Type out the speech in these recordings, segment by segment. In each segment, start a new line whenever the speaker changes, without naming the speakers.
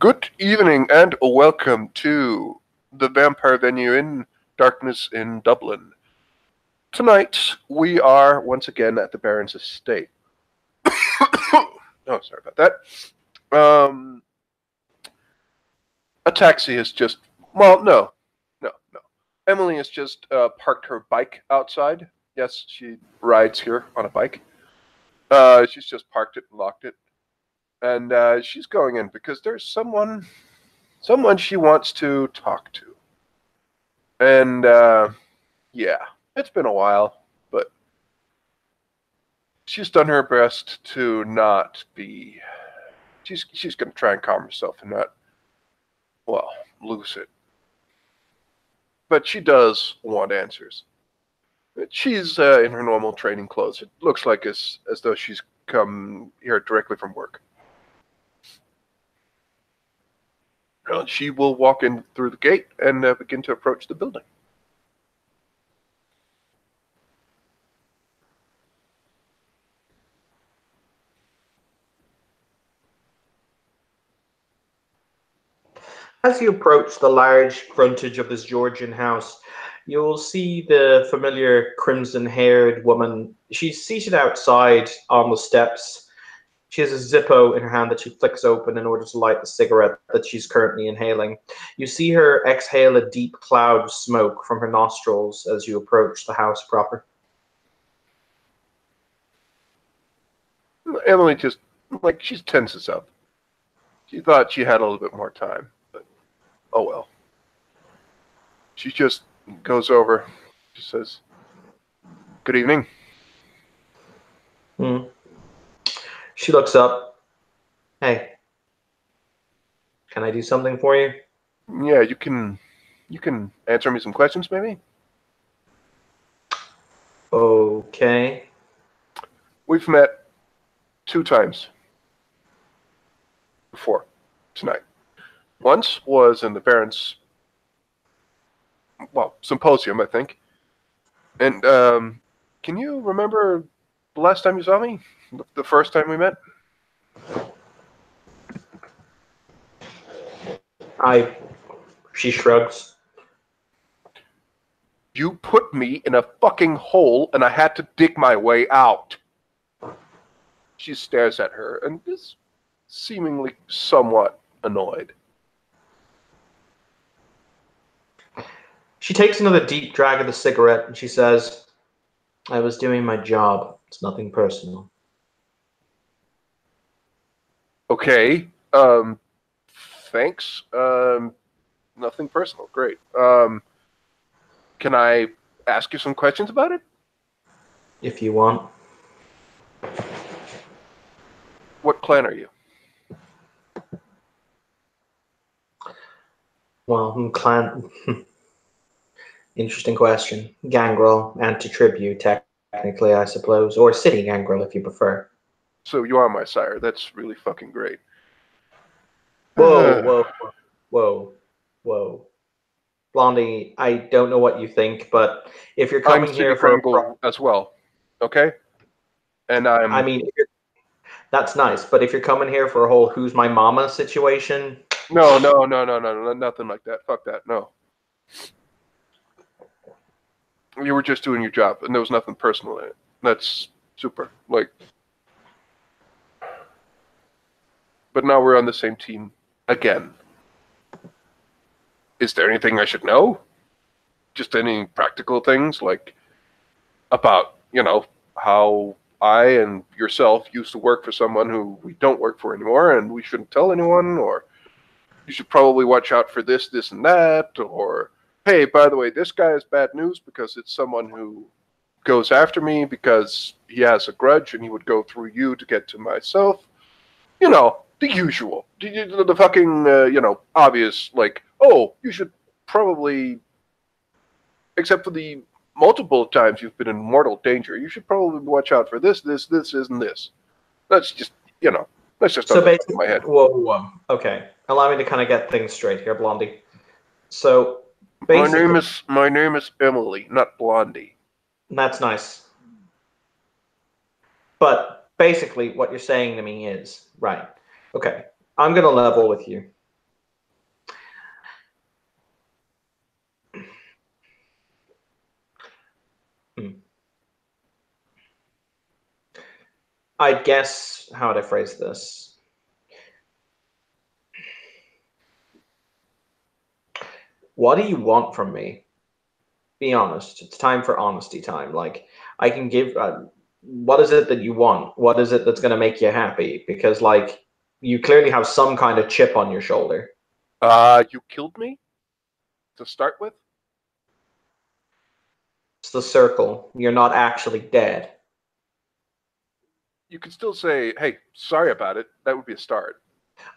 Good evening and welcome to the Vampire Venue in Darkness in Dublin. Tonight we are once again at the Baron's estate. Oh, sorry about that. A taxi has just, no. Emily has just parked her bike outside. Yes, she rides here on a bike. She's just parked it and locked it. And she's going in because there's someone she wants to talk to. And yeah, it's been a while, but she's done her best to not be. She's going to try and calm herself and not, lose it. But she does want answers. She's in her normal training clothes. It looks like as though she's come here directly from work. She will walk in through the gate and begin to approach the building.
As you approach the large frontage of this Georgian house, you'll see the familiar crimson-haired woman. She's seated outside on the steps. She has a Zippo in her hand that she flicks open in order to light the cigarette that she's currently inhaling. You see her exhale a deep cloud of smoke from her nostrils as you approach the house proper.
Emily just, she tenses up. She thought she had a little bit more time, but oh well. She just goes over. She says, "Good evening."
She looks up. "Hey, can I do something for you?"
"Yeah, you can answer me some questions, maybe?"
"Okay."
"We've met 2 times before tonight. Once was in the Baron's, symposium, I think. And can you remember the last time you saw me? The first time we met?"
She shrugs.
"You put me in a fucking hole and I had to dig my way out." She stares at her and is seemingly somewhat annoyed.
She takes another deep drag of the cigarette and she says, "I was doing my job. It's nothing personal."
"Okay, thanks. Nothing personal. Great. Can I ask you some questions about it?"
"If you want."
"What clan are you?"
Well, clan. Interesting question. Gangrel, anti-tribute, technically, I suppose. Or city gangrel, if you prefer.
"So you are my sire. That's really fucking great."
Whoa. Blondie, I don't know what you think, but if you're coming
I'm
here
city
for
gangrel as well. Okay? And
I mean, that's nice, but if you're coming here for a whole "who's my mama" situation...
No, nothing like that. Fuck that, no. You were just doing your job, and there was nothing personal in it. That's super. But now we're on the same team again. Is there anything I should know? Just any practical things, about, how I and yourself used to work for someone who we don't work for anymore, and we shouldn't tell anyone, or you should probably watch out for this, and that, or, hey, by the way, this guy has bad news because it's someone who goes after me because he has a grudge and he would go through you to get to myself. The usual. The fucking, obvious, oh, you should probably, except for the multiple times you've been in mortal danger, you should probably watch out for this, and this. That's just, that's just
so
basically my head.
Whoa. Okay. Allow me to kind of get things straight here, Blondie. So, basically...
My name is Emily, not Blondie.
That's nice. But basically, what you're saying to me is, right, okay, I'm going to level with you. I'd guess, how would I phrase this? What do you want from me? Be honest. It's time for honesty time. Like, I can give. What is it that you want? What is it that's going to make you happy? Because, like, you clearly have some kind of chip on your shoulder.
You killed me to start with?
It's the circle. You're not actually dead.
You could still say, hey, sorry about it. That would be a start.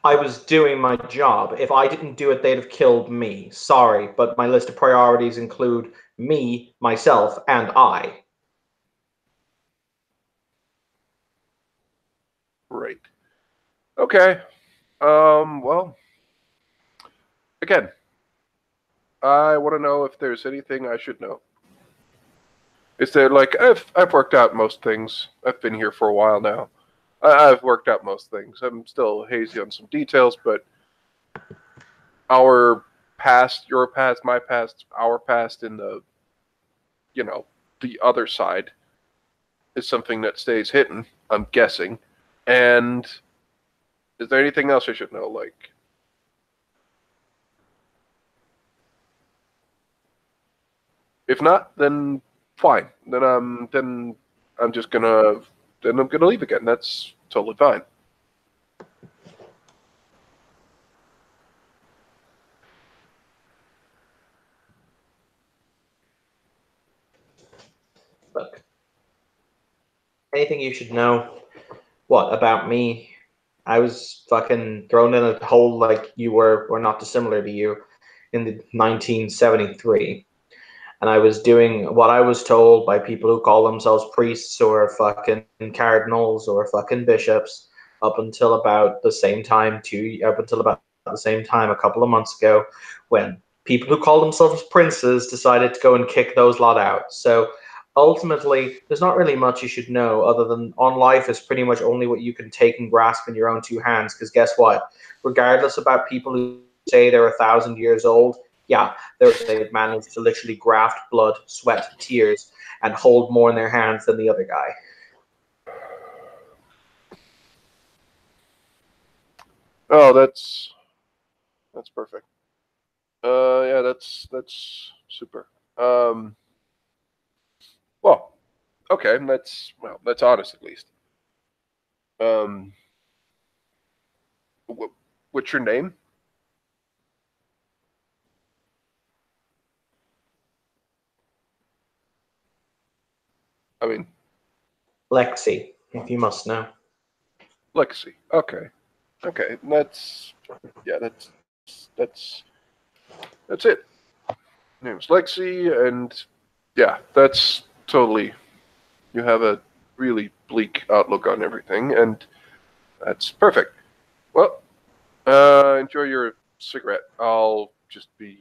I was doing my job. If I didn't do it, they'd have killed me. Sorry, but my list of priorities include me, myself, and I.
Great. Okay. Well, again, I want to know if there's anything I should know. Is there like I've worked out most things. I've been here for a while now. I've worked out most things. I'm still hazy on some details, but our past, your past, my past, our past in the the other side is something that stays hidden, I'm guessing. And is there anything else I should know? Like, if not, then fine. I'm just gonna then I'm gonna leave again. That's totally fine.
Look, anything you should know? What about me? I was fucking thrown in a hole like you were, or not dissimilar to you, in the 1973. And I was doing what I was told by people who call themselves priests or fucking cardinals or fucking bishops up until about the same time a couple of months ago when people who call themselves princes decided to go and kick those lot out. So ultimately, there's not really much you should know other than on life is pretty much only what you can take and grasp in your own two hands. Because guess what? Regardless about people who say they're 1,000 years old, yeah, they've managed to literally graft blood, sweat, tears, and hold more in their hands than the other guy.
Oh, that's perfect. Yeah, that's super. Well, okay, that's honest at least. Um, what's your name? I mean,
Lexi, if you must know.
Lexi. Okay, okay, yeah, that's that's it. Name's Lexi, and yeah, that's totally. You have a really bleak outlook on everything, and that's perfect. Well, enjoy your cigarette. I'll just be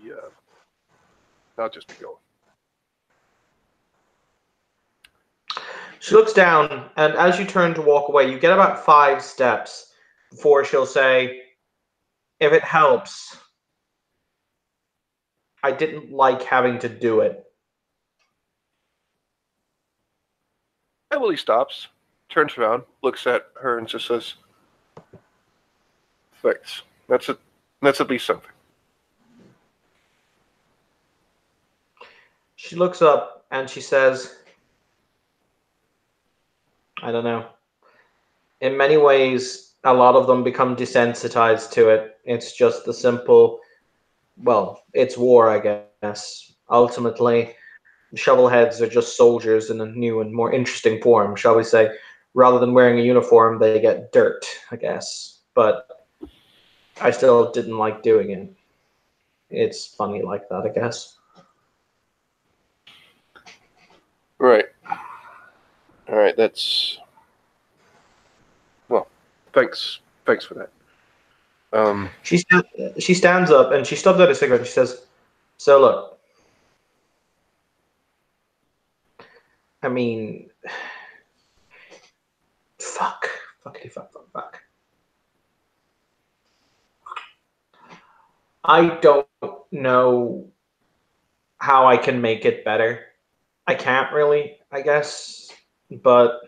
going.
She looks down, and as you turn to walk away, you get about 5 steps before she'll say, if it helps, I didn't like having to do it.
Emily stops, turns around, looks at her, and just says, "Thanks. That's it. That's at least something."
She looks up and she says, I don't know. In many ways, a lot of them become desensitized to it. It's just the simple, well, it's war, I guess. Ultimately, shovelheads are just soldiers in a new and more interesting form, shall we say. Rather than wearing a uniform, they get dirt, I guess. But I still didn't like doing it. It's funny like that, I guess.
Right. All right. That's well. Thanks. Thanks for that.
She she stands up and she stubs out a cigarette and she says, "So look, I mean, fuck, fuckity fuck, fuck, fuck. I don't know how I can make it better. I can't really, I guess, but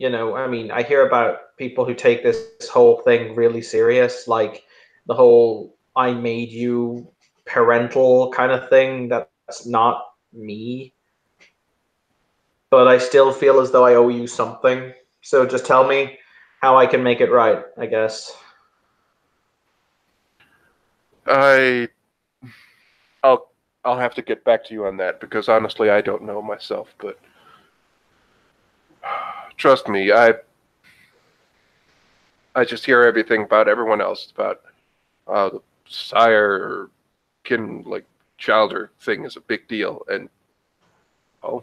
I mean, I hear about people who take this whole thing really serious, like the whole "I made you" parental kind of thing. That's not me, but I still feel as though I owe you something. So just tell me how I can make it right, I guess.
I I'll I'll have to get back to you on that because honestly I don't know myself, but trust me, I just hear everything about everyone else about the sire or kin like childer thing is a big deal, and oh,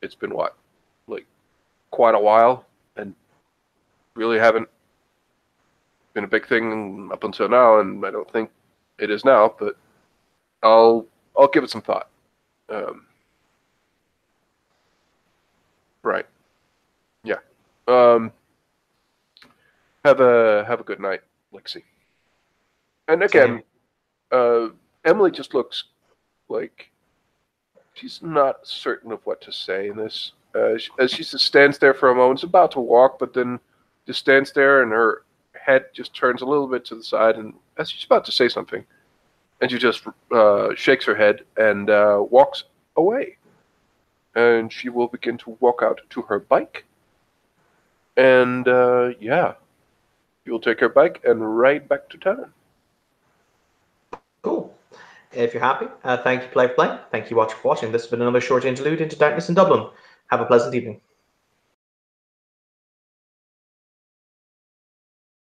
it's been what, like quite a while, and really haven't been a big thing up until now, and I don't think it is now, but I'll I'll give it some thought. Um, right, yeah. Um, have a good night, Lexi. And again,
Same.
uh, Emily just looks like she's not certain of what to say in this. As she just stands there for a moment, she's about to walk, but then just stands there, and her head just turns a little bit to the side, and as she's about to say something, and she just shakes her head and walks away. And she will begin to walk out to her bike, and yeah, you'll take her bike and ride back to town.
Cool. If you're happy, thank you, Play for Playing. Thank you, Watch, for watching. This has been another short interlude into Darkness in Dublin. Have a pleasant evening.